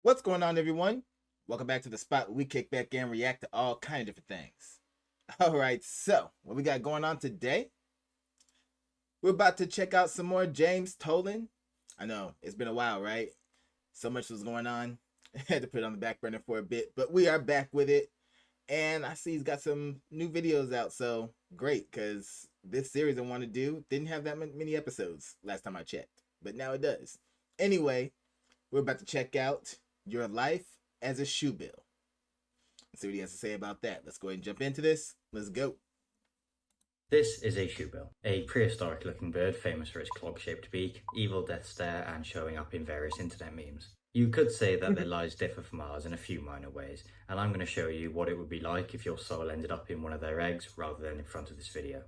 What's going on, everyone? Welcome back to the spot where we kick back and react to all kind of different things. All right, so what we got going on today? We're about to check out some more James Tolan. I know it's been a while, right? So much was going on. I had to put it on the back burner for a bit, but we are back with it. And I see he's got some new videos out, so great, because this series I want to do didn't have that many episodes last time I checked, but now it does. Anyway, we're about to check out Your Life as a Shoebill. Let's see what he has to say about that. Let's go ahead and jump into this. Let's go. This is a shoebill, a prehistoric looking bird famous for its clog-shaped beak, evil death stare, and showing up in various internet memes. You could say that their lives differ from ours in a few minor ways, and I'm going to show you what it would be like if your soul ended up in one of their eggs rather than in front of this video.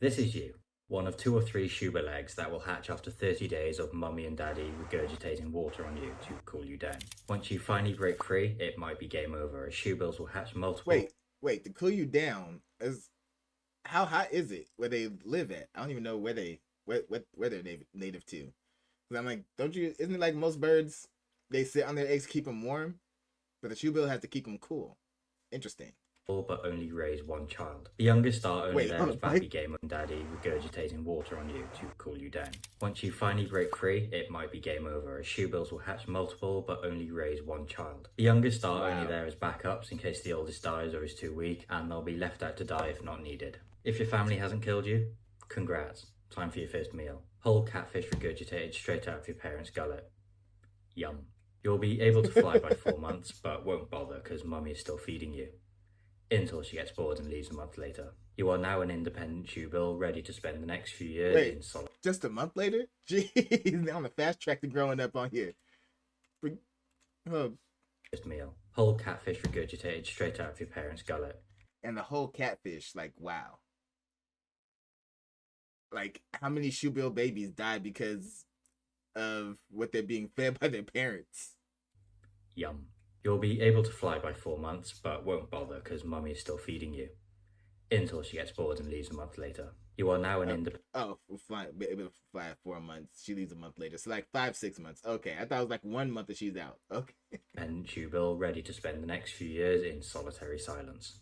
This is you, one of 2 or 3 shoebill eggs that will hatch after 30 days of mummy and daddy regurgitating water on you to cool you down. Once you finally break free, it might be game over, as shoebills will hatch multiple... Wait, to cool you down is... How hot is it where they live at? I don't even know where they're native to. Cause I'm like, isn't it like most birds, they sit on their eggs to keep them warm, but the shoebill has to keep them cool. Interesting. But only raise one child. The youngest are only there as baby game and daddy regurgitating water on you to cool you down. Once you finally break free, it might be game over, as shoebills will hatch multiple but only raise one child. The youngest are only there as backups in case the oldest dies or is too weak, and they'll be left out to die if not needed. If your family hasn't killed you, congrats. Time for your first meal. Whole catfish regurgitated straight out of your parents' gullet. Yum. You'll be able to fly by 4 months, but won't bother because mummy is still feeding you. Until she gets bored and leaves a month later. You are now an independent shoebill, ready to spend the next few years in solitude. Just a month later? Jeez, they're on the fast track to growing up on here. First meal. Whole catfish regurgitated straight out of your parents' gullet. And the whole catfish, like, wow. Like, how many shoebill babies die because of what they're being fed by their parents? Yum. You'll be able to fly by 4 months, but won't bother because mummy is still feeding you. Until she gets bored and leaves a month later. You are now an independent... Oh, be able to fly 4 months. She leaves a month later. So like 5-6 months. Okay, I thought it was like 1 month that she's out. Okay. And shoebill, ready to spend the next few years in solitary silence.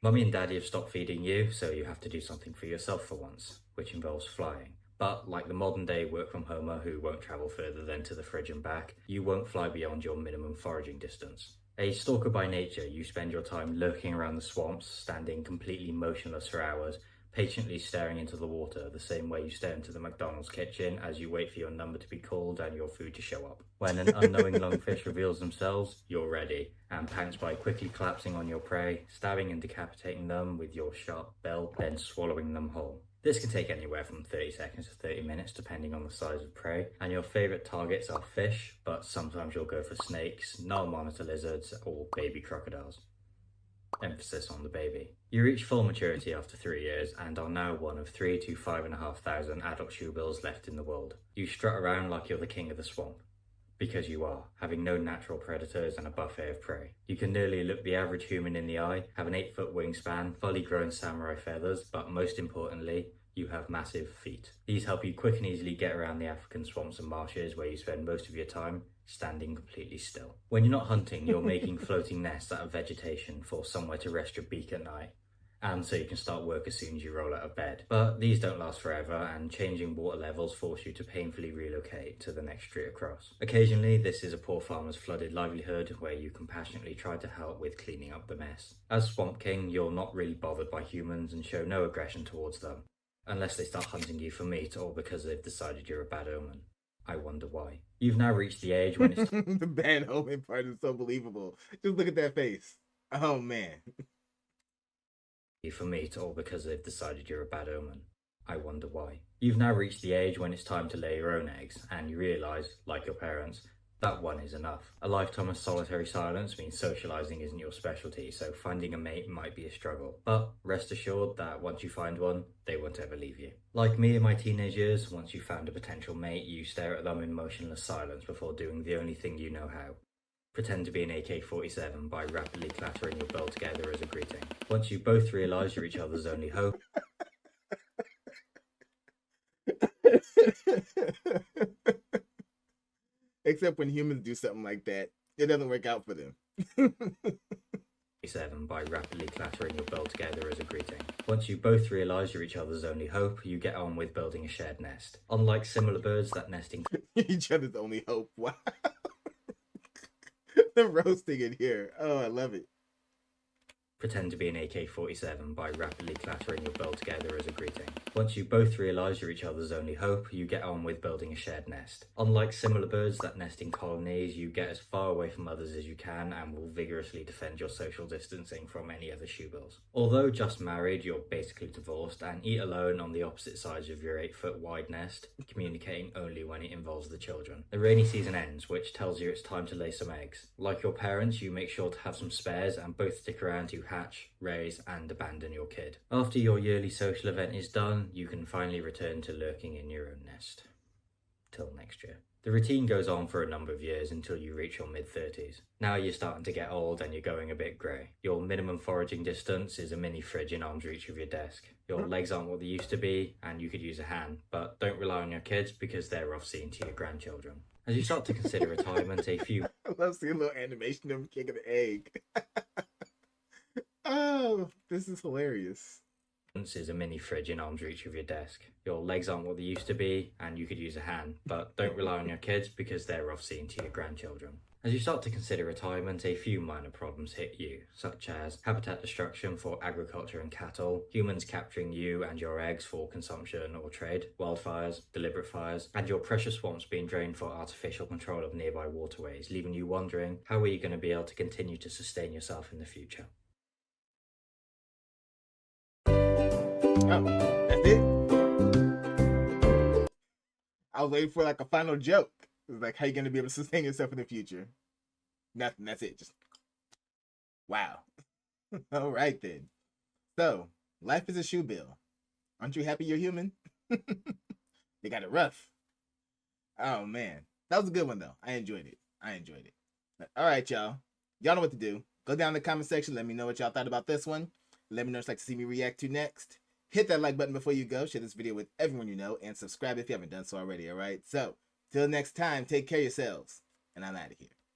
Mummy and daddy have stopped feeding you, so you have to do something for yourself for once, which involves flying. But like the modern day work-from-homer who won't travel further than to the fridge and back, you won't fly beyond your minimum foraging distance. A stalker by nature, you spend your time lurking around the swamps, standing completely motionless for hours, patiently staring into the water the same way you stare into the McDonald's kitchen as you wait for your number to be called and your food to show up. When an unknowing lungfish reveals themselves, you're ready, and pounce by quickly collapsing on your prey, stabbing and decapitating them with your sharp bill, then swallowing them whole. This can take anywhere from 30 seconds to 30 minutes depending on the size of prey, and your favourite targets are fish, but sometimes you'll go for snakes, Nile monitor lizards, or baby crocodiles. Emphasis on the baby. You reach full maturity after 3 years and are now one of 3 to 5,500 adult shoebills left in the world. You strut around like you're the king of the swamp. Because you are, having no natural predators and a buffet of prey. You can nearly look the average human in the eye, have an 8-foot wingspan, fully grown samurai feathers, but most importantly, you have massive feet. These help you quick and easily get around the African swamps and marshes where you spend most of your time standing completely still. When you're not hunting, you're making floating nests out of vegetation for somewhere to rest your beak at night, and so you can start work as soon as you roll out of bed. But these don't last forever, and changing water levels force you to painfully relocate to the next street across. Occasionally, this is a poor farmer's flooded livelihood where you compassionately try to help with cleaning up the mess. As Swamp King, you're not really bothered by humans and show no aggression towards them, unless they start hunting you for meat or because they've decided you're a bad omen. I wonder why. You've now reached the age when it's... The bad omen part is so believable. Just look at that face. Oh, man. For meat or because they've decided you're a bad omen. I wonder why. You've now reached the age when it's time to lay your own eggs, and you realise, like your parents, that one is enough. A lifetime of solitary silence means socialising isn't your specialty, so finding a mate might be a struggle. But rest assured that once you find one, they won't ever leave you. Like me in my teenage years, once you found a potential mate, you stare at them in motionless silence before doing the only thing you know how. Pretend to be an AK-47 by rapidly clattering your bow together as a greeting. Once you both realise you're each other's only hope, Except when humans do something like that, it doesn't work out for them. 7 by rapidly clattering your bell together as a greeting. Once you both realise you're each other's only hope, you get on with building a shared nest. Unlike similar birds that nest in Each other's only hope. Wow. The roasting in here. Oh, I love it. pretend to be an AK-47 by rapidly clattering your bell together as a greeting. Once you both realise you're each other's only hope, you get on with building a shared nest. Unlike similar birds that nest in colonies, you get as far away from others as you can and will vigorously defend your social distancing from any other shoebills. Although just married, you're basically divorced and eat alone on the opposite sides of your 8-foot wide nest, communicating only when it involves the children. The rainy season ends, which tells you it's time to lay some eggs. Like your parents, you make sure to have some spares and both stick around to hatch, raise and abandon your kid. After your yearly social event is done, you can finally return to lurking in your own nest. Till next year. The routine goes on for a number of years until you reach your mid-30s. Now you're starting to get old and you're going a bit grey. Your minimum foraging distance is a mini fridge in arm's reach of your desk. Your legs aren't what they used to be and you could use a hand, but don't rely on your kids because they're off seeing to your grandchildren. As you start to consider retirement, a few I love seeing a little animation of him kicking the egg. Oh, this is hilarious. is a mini fridge in arm's reach of your desk. Your legs aren't what they used to be and you could use a hand, but don't rely on your kids because they're off seeing to your grandchildren. As you start to consider retirement, a few minor problems hit you, such as habitat destruction for agriculture and cattle, humans capturing you and your eggs for consumption or trade, wildfires, deliberate fires, and your precious swamps being drained for artificial control of nearby waterways, leaving you wondering, how are you going to be able to continue to sustain yourself in the future? Oh, that's it? I was waiting for like a final joke. It was like, how you going to be able to sustain yourself in the future? Nothing, that's it. Just wow. All right then. So, life is a shoe bill. Aren't you happy you're human? They got it rough. Oh man. That was a good one though. I enjoyed it. All right, y'all. Y'all know what to do. Go down in the comment section. Let me know what y'all thought about this one. Let me know what you'd like to see me react to next. Hit that like button before you go. Share this video with everyone you know. And subscribe if you haven't done so already, alright? So, till next time, take care of yourselves. And I'm out of here.